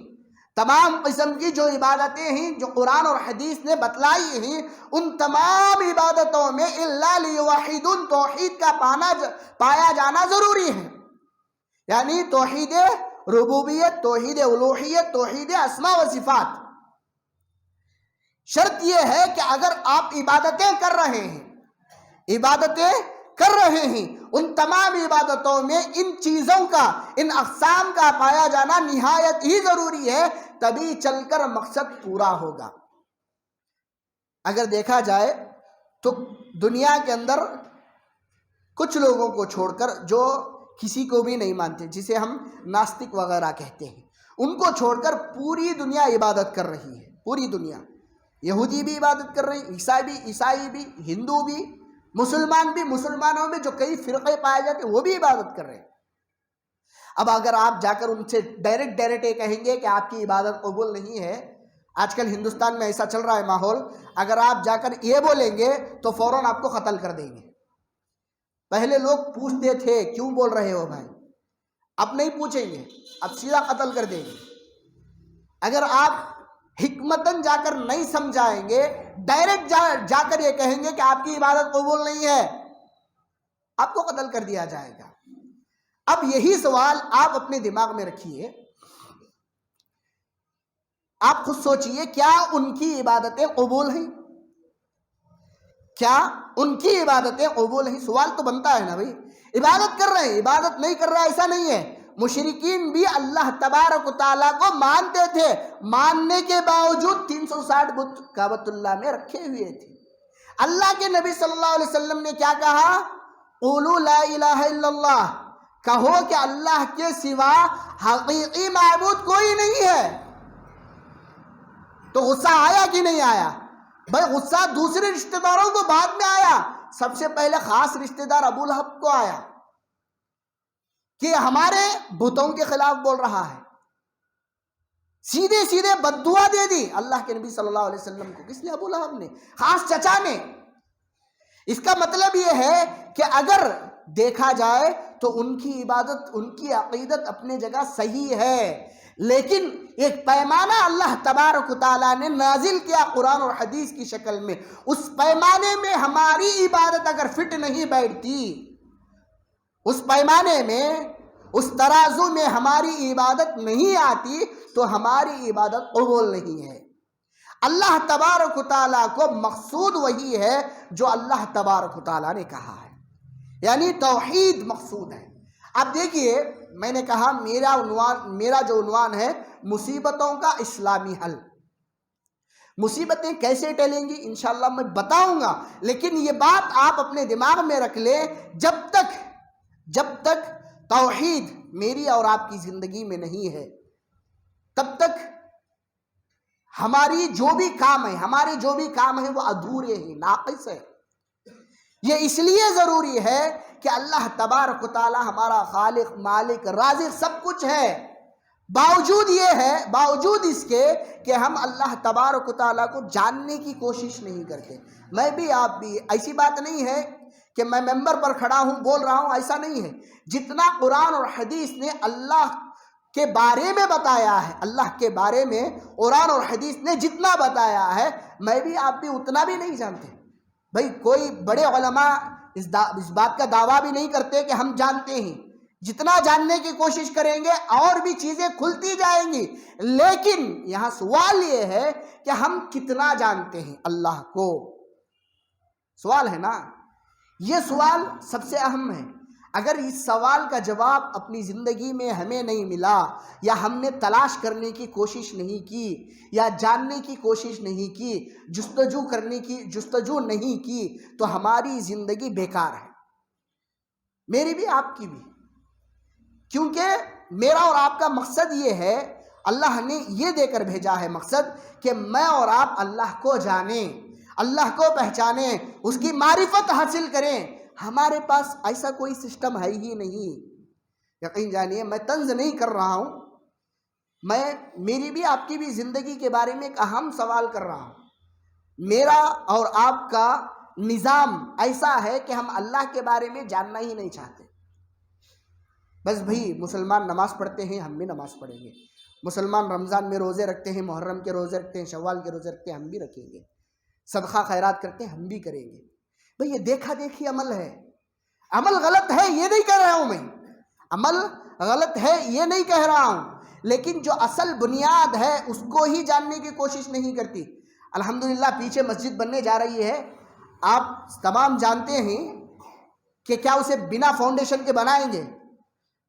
تمام قسم کی جو عبادتیں ہیں جو قرآن اور حدیث نے بتلائی ہیں، ان تمام عبادتوں میں الا لیوحدون توحید کا پایا جانا ضروری ہے۔ یعنی توحید ربوبیت، توحید الوہیت، توحید اسماء و صفات۔ شرط یہ ہے کہ اگر آپ عبادتیں کر رہے ہیں، ان تمام عبادتوں میں ان چیزوں کا، ان اقسام کا پایا جانا نہایت ہی ضروری ہے، تبھی چل کر مقصد پورا ہوگا۔ اگر دیکھا جائے تو دنیا کے اندر کچھ لوگوں کو چھوڑ کر، جو کسی کو بھی نہیں مانتے، جسے ہم ناستک وغیرہ کہتے ہیں، ان کو چھوڑ کر پوری دنیا عبادت کر رہی ہے۔ پوری دنیا، یہودی بھی عبادت کر رہے ہیں، عیسائی بھی، ہندو بھی، مسلمان بھی، مسلمانوں میں جو کئی فرقے پائے جاتے ہیں وہ بھی عبادت کر رہے ہیں۔ اب اگر آپ جا کر ان سے ڈائریکٹ یہ کہیں گے کہ آپ کی عبادت قبول نہیں ہے، آج کل ہندوستان میں ایسا چل رہا ہے ماحول، اگر آپ جا کر یہ بولیں گے تو فوراً آپ کو قتل کر دیں گے۔ پہلے لوگ پوچھتے تھے کیوں بول رہے ہو بھائی، اب نہیں پوچھیں گے، اب سیدھا قتل کر دیں گے۔ اگر آپ حکمتاً جا کر نہیں سمجھائیں گے، ڈائریکٹ جا کر یہ کہیں گے کہ آپ کی عبادت قبول نہیں ہے، آپ کو قتل کر دیا جائے گا۔ اب یہی سوال آپ اپنے دماغ میں رکھیے، آپ خود سوچئے، کیا ان کی عبادتیں قبول ہیں؟ کیا ان کی عبادتیں قبول ہیں؟ سوال تو بنتا ہے نا بھائی، عبادت کر رہے ہیں، عبادت نہیں کر رہا ایسا نہیں ہے۔ مشرکین بھی اللہ تبارک و تعالیٰ کو مانتے تھے، ماننے کے باوجود 360 بت کعبۃ اللہ میں رکھے ہوئے تھے۔ اللہ کے نبی صلی اللہ علیہ وسلم نے کیا کہا؟ قولوا لا الہ الا اللہ، کہو کہ اللہ کے سوا حقیقی معبود کوئی نہیں ہے۔ تو غصہ آیا کہ نہیں آیا؟ بھائی غصہ دوسرے رشتہ داروں کو بعد میں آیا، سب سے پہلے خاص رشتہ دار ابو لہب کو آیا کہ ہمارے بتوں کے خلاف بول رہا ہے، سیدھے بد دعا دے دی اللہ کے نبی صلی اللہ علیہ وسلم کو۔ کس نے؟ ابو لہب نے، خاص چچا نے۔ اس کا مطلب یہ ہے کہ اگر دیکھا جائے تو ان کی عبادت، ان کی عقیدت اپنے جگہ صحیح ہے، لیکن ایک پیمانہ اللہ تبارک و تعالیٰ نے نازل کیا قرآن اور حدیث کی شکل میں، اس پیمانے میں ہماری عبادت اگر فٹ نہیں بیٹھتی، اس پیمانے میں، اس ترازو میں ہماری عبادت نہیں آتی، تو ہماری عبادت قبول نہیں ہے۔ اللہ تبارک و تعالیٰ کو مقصود وہی ہے جو اللہ تبارک و تعالیٰ نے کہا ہے، یعنی توحید مقصود ہے۔ اب دیکھیے، میں نے کہا میرا جو عنوان ہے مصیبتوں کا اسلامی حل۔ مصیبتیں کیسے ٹلیں گی انشاءاللہ میں بتاؤں گا، لیکن یہ بات آپ اپنے دماغ میں رکھ لیں، جب تک توحید میری اور آپ کی زندگی میں نہیں ہے، تب تک ہمارے جو بھی کام ہیں وہ ادھورے ہیں، ناقص ہے۔ یہ اس لیے ضروری ہے کہ اللہ تبارک و تعالی ہمارا خالق، مالک، رازق سب کچھ ہے، باوجود اس کے کہ ہم اللہ تبارک و تعالیٰ کو جاننے کی کوشش نہیں کرتے۔ میں بھی، آپ بھی، ایسی بات نہیں ہے کہ میں ممبر پر کھڑا ہوں بول رہا ہوں، ایسا نہیں ہے۔ جتنا قرآن اور حدیث نے اللہ کے بارے میں بتایا ہے، اللہ کے بارے میں قرآن اور حدیث نے جتنا بتایا ہے، میں بھی، آپ بھی اتنا بھی نہیں جانتے۔ بھائی کوئی بڑے علماء اس بات کا دعویٰ بھی نہیں کرتے کہ ہم جانتے ہیں، جتنا جاننے کی کوشش کریں گے اور بھی چیزیں کھلتی جائیں گی، لیکن یہاں سوال یہ ہے کہ ہم کتنا جانتے ہیں اللہ کو؟ سوال ہے نا، یہ سوال سب سے اہم ہے۔ اگر اس سوال کا جواب اپنی زندگی میں ہمیں نہیں ملا، یا ہم نے تلاش کرنے کی کوشش نہیں کی، یا جاننے کی کوشش نہیں کی، جستجو نہیں کی، تو ہماری زندگی بیکار ہے، میری بھی، آپ کی بھی۔ کیونکہ میرا اور آپ کا مقصد یہ ہے، اللہ نے یہ دے کر بھیجا ہے مقصد کہ میں اور آپ اللہ کو جانیں، اللہ کو پہچانیں، اس کی معرفت حاصل کریں۔ ہمارے پاس ایسا کوئی سسٹم ہے ہی نہیں۔ یقین جانیے میں طنز نہیں کر رہا ہوں، میں میری بھی آپ کی بھی زندگی کے بارے میں ایک اہم سوال کر رہا ہوں۔ میرا اور آپ کا نظام ایسا ہے کہ ہم اللہ کے بارے میں جاننا ہی نہیں چاہتے۔ بس بھئی مسلمان نماز پڑھتے ہیں، ہم بھی نماز پڑھیں گے۔ مسلمان رمضان میں روزے رکھتے ہیں، محرم کے روزے رکھتے ہیں، شوال کے روزے رکھتے ہیں، ہم بھی رکھیں گے۔ صدقہ خیرات کرتے ہیں، ہم بھی کریں گے۔ بھئی یہ دیکھا دیکھی عمل ہے، عمل غلط ہے یہ نہیں کہہ رہا ہوں میں، عمل غلط ہے یہ نہیں کہہ رہا ہوں، لیکن جو اصل بنیاد ہے اس کو ہی جاننے کی کوشش نہیں کرتی۔ الحمدللہ پیچھے مسجد بننے جا رہی ہے، آپ تمام جانتے ہیں کہ کیا اسے بنا فاؤنڈیشن کے بنائیں گے؟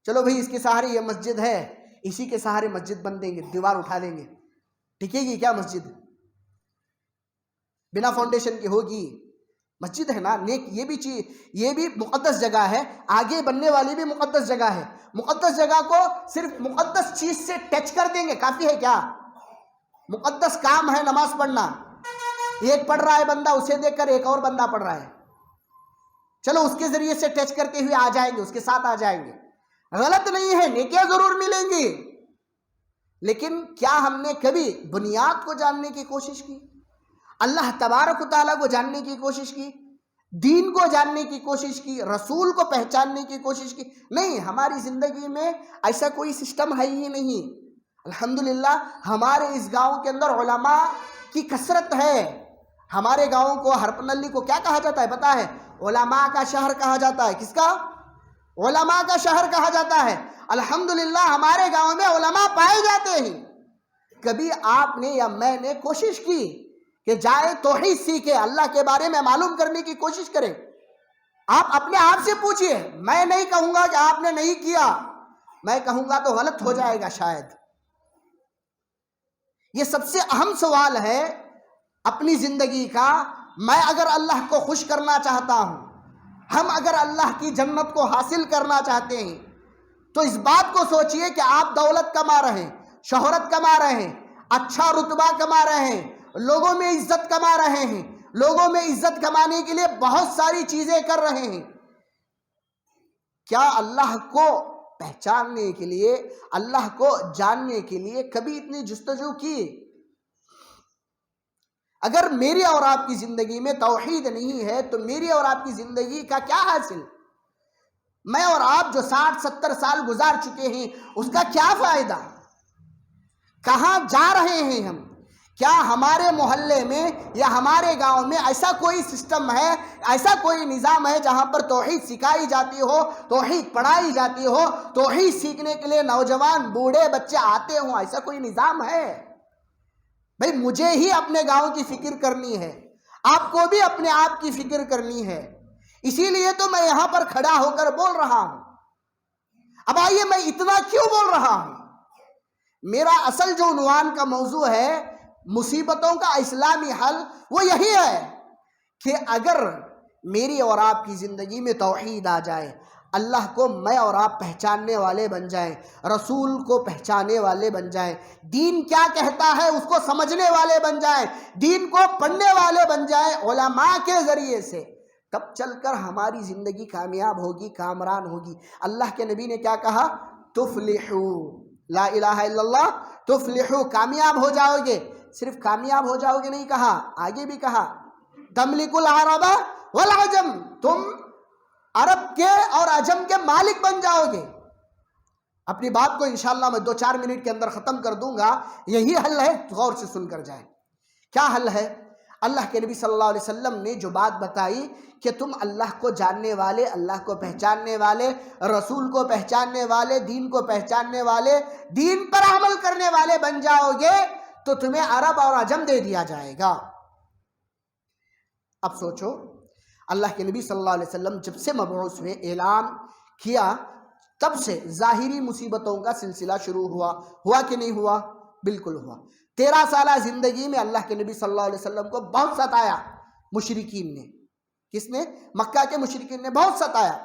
چلو بھئی اس کے سہارے یہ مسجد ہے، اسی کے سہارے مسجد بن دیں گے، دیوار اٹھا دیں گے، ٹھیک ہے کیا مسجد بنا فاؤنڈیشن کی ہوگی؟ مسجد ہے نا نیک، یہ بھی مقدس جگہ ہے، آگے بننے والی بھی مقدس جگہ ہے۔ مقدس جگہ کو صرف مقدس چیز سے ٹچ کر دیں گے کافی ہے کیا؟ مقدس کام ہے نماز پڑھنا، ایک پڑھ رہا ہے بندہ، اسے دیکھ کر ایک اور بندہ پڑھ رہا ہے، چلو اس کے ذریعے سے ٹچ کرتے ہوئے آ جائیں گے، اس کے ساتھ آ جائیں گے، غلط نہیں ہے، نیکیاں ضرور ملیں گی، لیکن کیا ہم نے کبھی بنیاد کو جاننے کی کوشش کی؟ اللہ تبارک و تعالیٰ کو جاننے کی کوشش کی، دین کو جاننے کی کوشش کی، رسول کو پہچاننے کی کوشش کی؟ نہیں، ہماری زندگی میں ایسا کوئی سسٹم ہے ہی نہیں۔ الحمدللہ ہمارے اس گاؤں کے اندر علماء کی کثرت ہے۔ ہمارے گاؤں کو، ہرپنلی کو کیا کہا جاتا ہے پتہ ہے؟ علماء کا شہر کہا جاتا ہے۔ کس کا؟ علماء کا شہر کہا جاتا ہے۔ الحمدللہ ہمارے گاؤں میں علماء پائے جاتے ہیں۔ کبھی آپ نے یا میں نے کوشش کی کہ جائے توحید سیکھے، اللہ کے بارے میں معلوم کرنے کی کوشش کریں؟ آپ اپنے آپ سے پوچھئے، میں نہیں کہوں گا کہ آپ نے نہیں کیا، میں کہوں گا تو غلط ہو جائے گا شاید۔ یہ سب سے اہم سوال ہے اپنی زندگی کا۔ میں اگر اللہ کو خوش کرنا چاہتا ہوں، ہم اگر اللہ کی جنت کو حاصل کرنا چاہتے ہیں، تو اس بات کو سوچئے کہ آپ دولت کما رہے ہیں، شہرت کما رہے ہیں، اچھا رتبہ کما رہے ہیں، لوگوں میں عزت کما رہے ہیں، لوگوں میں عزت کمانے کے لیے بہت ساری چیزیں کر رہے ہیں، کیا اللہ کو پہچاننے کے لیے، اللہ کو جاننے کے لیے کبھی اتنی جستجو کی؟ اگر میری اور آپ کی زندگی میں توحید نہیں ہے تو میری اور آپ کی زندگی کا کیا حاصل؟ میں اور آپ جو 60-70 سال گزار چکے ہیں اس کا کیا فائدہ؟ کہاں جا رہے ہیں ہم؟ کیا ہمارے محلے میں یا ہمارے گاؤں میں ایسا کوئی سسٹم ہے، ایسا کوئی نظام ہے جہاں پر توحید سکھائی جاتی ہو، توحید پڑھائی جاتی ہو، توحید سیکھنے کے لیے نوجوان بوڑھے بچے آتے ہوں؟ ایسا کوئی نظام ہے؟ بھئی مجھے ہی اپنے گاؤں کی فکر کرنی ہے، آپ کو بھی اپنے آپ کی فکر کرنی ہے، اسی لیے تو میں یہاں پر کھڑا ہو کر بول رہا ہوں۔ اب آئیے میں اتنا کیوں بول رہا ہوں؟ میرا اصل جو عنوان کا موضوع ہے مصیبتوں کا اسلامی حل، وہ یہی ہے کہ اگر میری اور آپ کی زندگی میں توحید آ جائے، اللہ کو میں اور آپ پہچاننے والے بن جائیں، رسول کو پہچاننے والے بن جائیں، دین کیا کہتا ہے اس کو سمجھنے والے بن جائیں، دین کو پڑھنے والے بن جائیں علماء کے ذریعے سے، تب چل کر ہماری زندگی کامیاب ہوگی، کامران ہوگی۔ اللہ کے نبی نے کیا کہا؟ تفلحو، لا الہ الا اللہ تفلحو، کامیاب ہو جاؤ گے۔ صرف کامیاب ہو جاؤ گے نہیں کہا، آگے بھی کہا تملک العرب والعجم، تم عرب کے اور عجم کے مالک بن جاؤ گے۔ اپنی بات کو انشاءاللہ میں 2-4 منٹ کے اندر ختم کر دوں گا، یہی حل ہے، غور سے سن کر جائیں۔ کیا حل ہے؟ اللہ کے نبی صلی اللہ علیہ وسلم نے جو بات بتائی کہ تم اللہ کو جاننے والے، اللہ کو پہچاننے والے، رسول کو پہچاننے والے، دین کو پہچاننے والے، دین پر عمل کرنے والے بن جاؤ گے تو تمہیں عرب اور عجم دے دیا جائے گا۔ اب سوچو، اللہ کے نبی صلی اللہ علیہ وسلم جب سے مبعوث ہوئے، اعلان کیا، تب سے ظاہری مصیبتوں کا سلسلہ شروع ہوا کہ نہیں ہوا؟ بالکل ہوا۔ 13 سالہ زندگی میں اللہ کے نبی صلی اللہ علیہ وسلم کو بہت ستایا مشرکین نے۔ کس نے؟ مکہ کے مشرکین نے بہت ستایا۔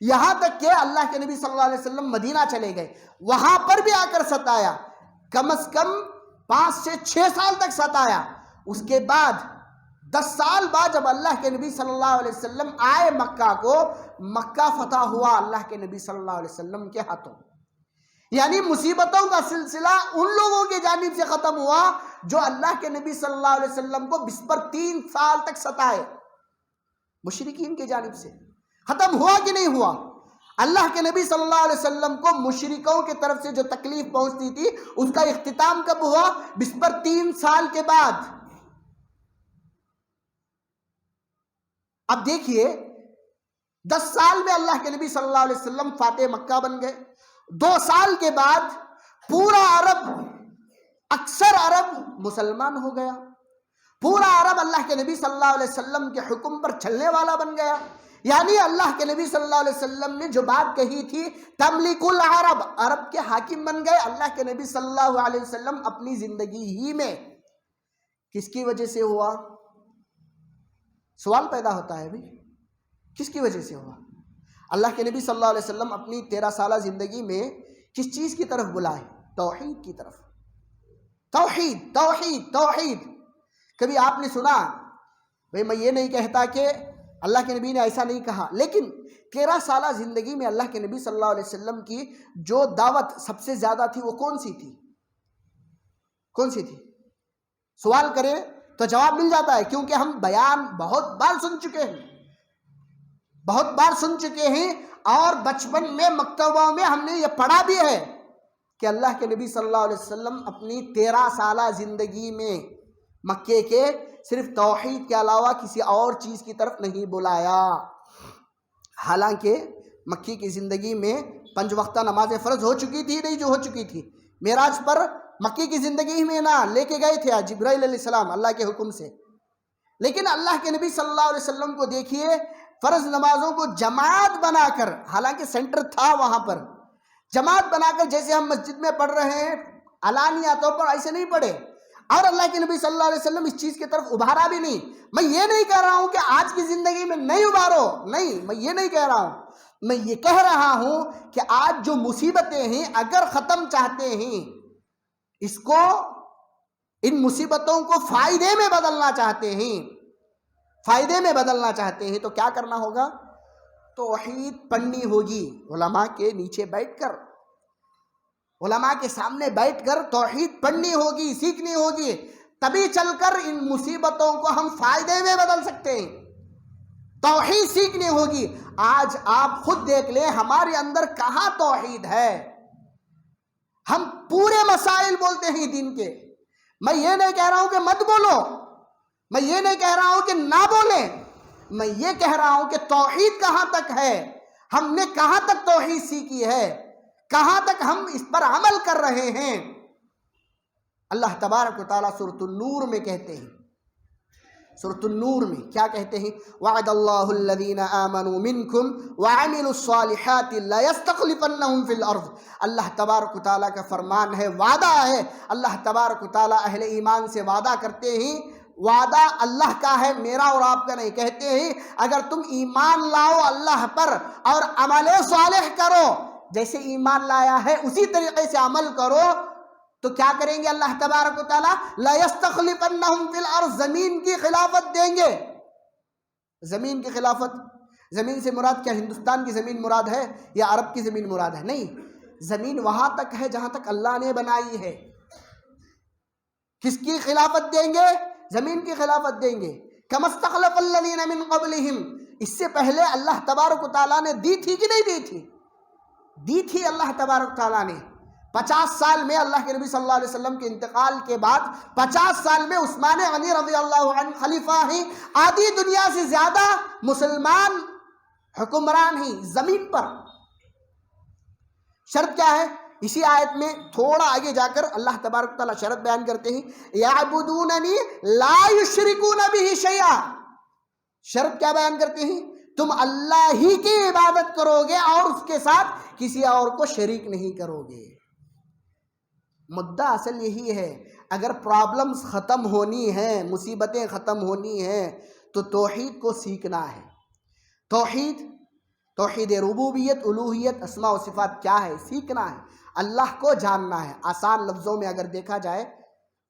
یہاں تک کہ اللہ کے نبی صلی اللہ علیہ وسلم مدینہ چلے گئے، وہاں پر بھی آ کر ستایا، کم از کم 5 سے 6 سال تک ستایا۔ اس کے بعد 10 سال بعد جب اللہ کے نبی صلی اللہ علیہ وسلم آئے مکہ کو، مکہ فتح ہوا اللہ کے نبی صلی اللہ علیہ وسلم کے ہاتھوں۔ یعنی مصیبتوں کا سلسلہ ان لوگوں کی جانب سے ختم ہوا جو اللہ کے نبی صلی اللہ علیہ وسلم کو بسپر 3 سال تک ستائے، مشرکین کی جانب سے۔ ختم ہوا کہ نہیں ہوا؟ اللہ کے نبی صلی اللہ علیہ وسلم کو مشرکوں کی طرف سے جو تکلیف پہنچتی تھی اس کا اختتام کب ہوا؟ بسپر 3 سال کے بعد۔ اب دیکھیے 10 سال میں اللہ کے نبی صلی اللہ علیہ وسلم فاتح مکہ بن گئے۔ 2 سال کے بعد پورا عرب، اکثر عرب مسلمان ہو گیا، پورا عرب اللہ کے نبی صلی اللہ علیہ وسلم کے حکم پر چلنے والا بن گیا۔ یعنی اللہ کے نبی صلی اللہ علیہ وسلم نے جو بات کہی تھی تملک العرب، عرب کے حاکم بن گئے اللہ کے نبی صلی اللہ علیہ وسلم اپنی زندگی ہی میں۔ کس کی وجہ سے ہوا؟ سوال پیدا ہوتا ہے بھائی، کس کی وجہ سے ہوا؟ اللہ کے نبی صلی اللہ علیہ وسلم اپنی 13 سالہ زندگی میں کس چیز کی طرف بلائے؟ توحید کی طرف۔ توحید توحید توحید۔ کبھی آپ نے سنا؟ بھئی میں یہ نہیں کہتا کہ اللہ کے نبی نے ایسا نہیں کہا، لیکن 13 سالہ زندگی میں اللہ کے نبی صلی اللہ علیہ وسلم کی جو دعوت سب سے زیادہ تھی وہ کون سی تھی؟ کون سی تھی؟ سوال کریں تو جواب مل جاتا ہے، کیونکہ ہم بیان بہت بار سن چکے ہیں، بہت بار سن چکے ہیں، اور بچپن میں مکتبوں میں ہم نے یہ پڑھا بھی ہے کہ اللہ کے نبی صلی اللہ علیہ وسلم اپنی 13 سالہ زندگی میں مکے کے صرف توحید کے علاوہ کسی اور چیز کی طرف نہیں بلایا۔ حالانکہ مکی کی زندگی میں 5 وقتہ نماز فرض ہو چکی تھی، نہیں جو ہو چکی تھی، معراج پر مکی کی زندگی میں نہ لے کے گئے تھے جبرائیل علیہ السلام اللہ کے حکم سے، لیکن اللہ کے نبی صلی اللہ علیہ وسلم کو دیکھیے فرض نمازوں کو جماعت بنا کر، حالانکہ سینٹر تھا وہاں پر، جماعت بنا کر جیسے ہم مسجد میں پڑھ رہے ہیں علانیہ طور پر ایسے نہیں پڑھے، اور اللہ کے نبی صلی اللہ علیہ وسلم اس چیز کی طرف ابھارا بھی نہیں۔ میں یہ نہیں کہہ رہا ہوں کہ آج کی زندگی میں نہیں ابھارو، نہیں، میں یہ نہیں کہہ رہا ہوں، میں یہ کہہ رہا ہوں کہ آج جو مصیبتیں ہیں اگر ختم چاہتے ہیں، اس کو، ان مصیبتوں کو فائدے میں بدلنا چاہتے ہیں، فائدے میں بدلنا چاہتے ہیں تو کیا کرنا ہوگا؟ توحید پڑھنی ہوگی، علماء کے نیچے بیٹھ کر، علماء کے سامنے بیٹھ کر توحید پڑھنی ہوگی، سیکھنی ہوگی، تبھی چل کر ان مصیبتوں کو ہم فائدے میں بدل سکتے ہیں۔ توحید سیکھنی ہوگی۔ آج آپ خود دیکھ لیں ہمارے اندر کہاں توحید ہے۔ ہم پورے مسائل بولتے ہیں دین کے۔ میں یہ نہیں کہہ رہا ہوں کہ مت بولو، میں یہ نہیں کہہ رہا ہوں کہ نہ بولیں، میں یہ کہہ رہا ہوں کہ توحید کہاں تک ہے، ہم نے کہاں تک توحید سیکھی ہے، کہاں تک ہم اس پر عمل کر رہے ہیں۔ اللہ تبارک و تعالیٰ سورۃ النور میں کہتے ہیں، سورۃ النور میں کیا کہتے ہیں؟ وعد اللہ الذین آمنوا منکم وعملوا الصالحات لیستخلفنہم فی الارض۔ اللہ تبارک و تعالیٰ کا فرمان ہے، وعدہ ہے، اللہ تبارک و تعالیٰ اہل ایمان سے وعدہ کرتے ہیں، وعدہ اللہ کا ہے، میرا اور آپ کا نہیں۔ کہتے ہیں اگر تم ایمان لاؤ اللہ پر اور عمل صالح کرو، جیسے ایمان لایا ہے اسی طریقے سے عمل کرو، تو کیا کریں گے اللہ تبارک و تعالیٰ؟ لَيَسْتَخْلِفَنَّهُمْ فِي الْأَرْضِ، زمین کی خلافت دیں گے۔ زمین کی خلافت، زمین سے مراد کیا ہندوستان کی زمین مراد ہے یا عرب کی زمین مراد ہے؟ نہیں، زمین وہاں تک ہے جہاں تک اللہ نے بنائی ہے۔ کس کی خلافت دیں گے؟ زمین کی خلافت دیں گے۔ كَمَا اسْتَخْلَفَ الَّذِينَ مِنْ قَبْلِهِمْ، اس سے پہلے اللہ تبارک و تعالیٰ نے دی تھی کہ نہیں دی تھی؟ دی تھی اللہ تبارک تعالیٰ نے۔ 50 سال میں اللہ کے نبی صلی اللہ علیہ وسلم کے انتقال کے بعد 50 سال میں عثمان غنی رضی اللہ عنہ خلیفہ ہیں، آدھی دنیا سے زیادہ مسلمان حکمران ہیں زمین پر۔ شرط کیا ہے؟ اسی آیت میں تھوڑا آگے جا کر اللہ تبارک تعالیٰ شرط بیان کرتے ہیں، یعبدوننی لا یشرکون بہ شیئا۔ شرط کیا بیان کرتے ہیں؟ تم اللہ ہی کی عبادت کرو گے اور اس کے ساتھ کسی اور کو شریک نہیں کرو گے۔ مدعا اصل یہی ہے، اگر پرابلمز ختم ہونی ہیں، مصیبتیں ختم ہونی ہیں تو توحید کو سیکھنا ہے۔ توحید توحید ربوبیت، الوہیت، اسماء و صفات کیا ہے، سیکھنا ہے، اللہ کو جاننا ہے۔ آسان لفظوں میں اگر دیکھا جائے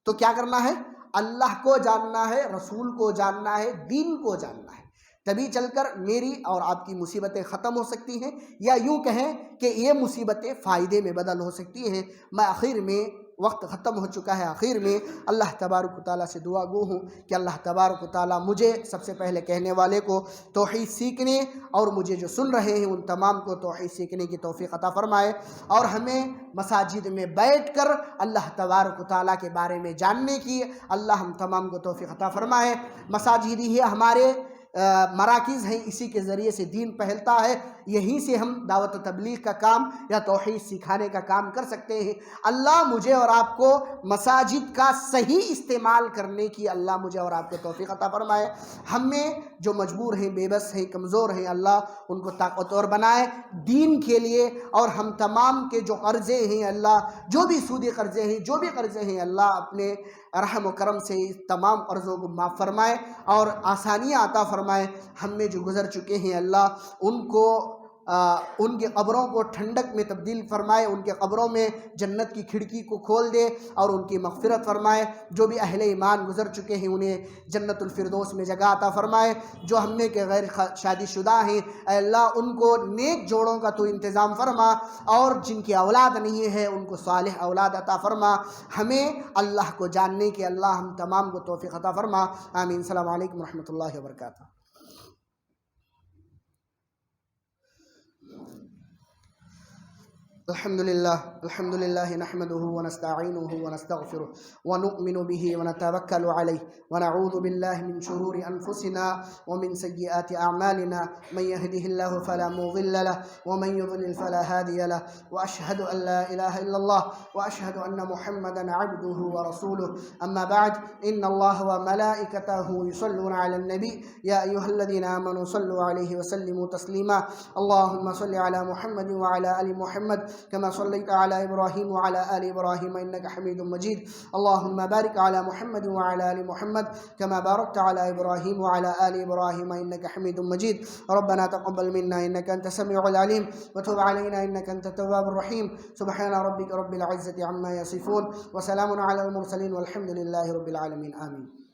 تو کیا کرنا ہے؟ اللہ کو جاننا ہے، رسول کو جاننا ہے، دین کو جاننا ہے، تبھی چل کر میری اور آپ کی مصیبتیں ختم ہو سکتی ہیں، یا یوں کہیں کہ یہ مصیبتیں فائدے میں بدل ہو سکتی ہیں۔ میں آخر میں، وقت ختم ہو چکا ہے، آخر میں اللہ تبارک و تعالیٰ سے دعا گو ہوں کہ اللہ تبارک و تعالیٰ مجھے، سب سے پہلے کہنے والے کو، توحید سیکھنے، اور مجھے جو سن رہے ہیں ان تمام کو توحید سیکھنے کی توفیق عطا فرمائے، اور ہمیں مساجد میں بیٹھ کر اللہ تبارک و تعالیٰ کے بارے میں جاننے کی اللہ ہم تمام کو توفیق عطا فرمائے۔ مساجد ہی ہمارے مراکز ہیں، اسی کے ذریعے سے دین پھیلتا ہے، یہیں سے ہم دعوت و تبلیغ کا کام یا توحید سکھانے کا کام کر سکتے ہیں۔ اللہ مجھے اور آپ کو مساجد کا صحیح استعمال کرنے کی اللہ مجھے اور آپ کو توفیق عطا فرمائے۔ ہم میں جو مجبور ہیں، بے بس ہیں، کمزور ہیں، اللہ ان کو طاقتور بنائے دین کے لیے، اور ہم تمام کے جو قرضے ہیں اللہ، جو بھی سودی قرضے ہیں، جو بھی قرضے ہیں، اللہ اپنے رحم و کرم سے تمام قرضوں کو معاف فرمائے اور آسانیاں عطا فرمائے۔ ہم میں جو گزر چکے ہیں اللہ ان کو ان کے قبروں کو ٹھنڈک میں تبدیل فرمائے، ان کے قبروں میں جنت کی کھڑکی کو کھول دے اور ان کی مغفرت فرمائے۔ جو بھی اہل ایمان گزر چکے ہیں انہیں جنت الفردوس میں جگہ عطا فرمائے۔ جو ہم میں کے غیر شادی شدہ ہیں، اے اللہ ان کو نیک جوڑوں کا تو انتظام فرما، اور جن کی اولاد نہیں ہے ان کو صالح اولاد عطا فرما۔ ہمیں اللہ کو جاننے کے اللہ ہم تمام کو توفیق عطا فرما۔ آمین۔ السلام علیکم ورحمۃ اللہ وبرکاتہ۔ الحمد لله نحمده ونستعينه ونستغفره ونؤمن به ونتوكل عليه ونعوذ بالله من شرور أنفسنا ومن سيئات أعمالنا، من يهده الله فلا مضل له ومن يضلل فلا هادي له، وأشهد أن لا إله إلا الله وأشهد أن محمدا عبده ورسوله، أما بعد، إن الله وملائكته يصلون على النبي، يا أيها الذين آمنوا صلوا عليه وسلموا تسليما، اللهم صل على محمد وعلى آل محمد كما صليت على إبراهيم وعلى آل إبراهيم إنك حميد مجيد، اللهم بارك على محمد وعلى آل محمد كما باركت على إبراهيم وعلى آل إبراهيم إنك حميد مجيد، ربنا تقبل منا إنك أنت السميع العليم وتب علينا إنك أنت التواب الرحيم، سبحان ربك رب العزة عما يصفون وسلام على المرسلين والحمد لله رب العالمين، آمين۔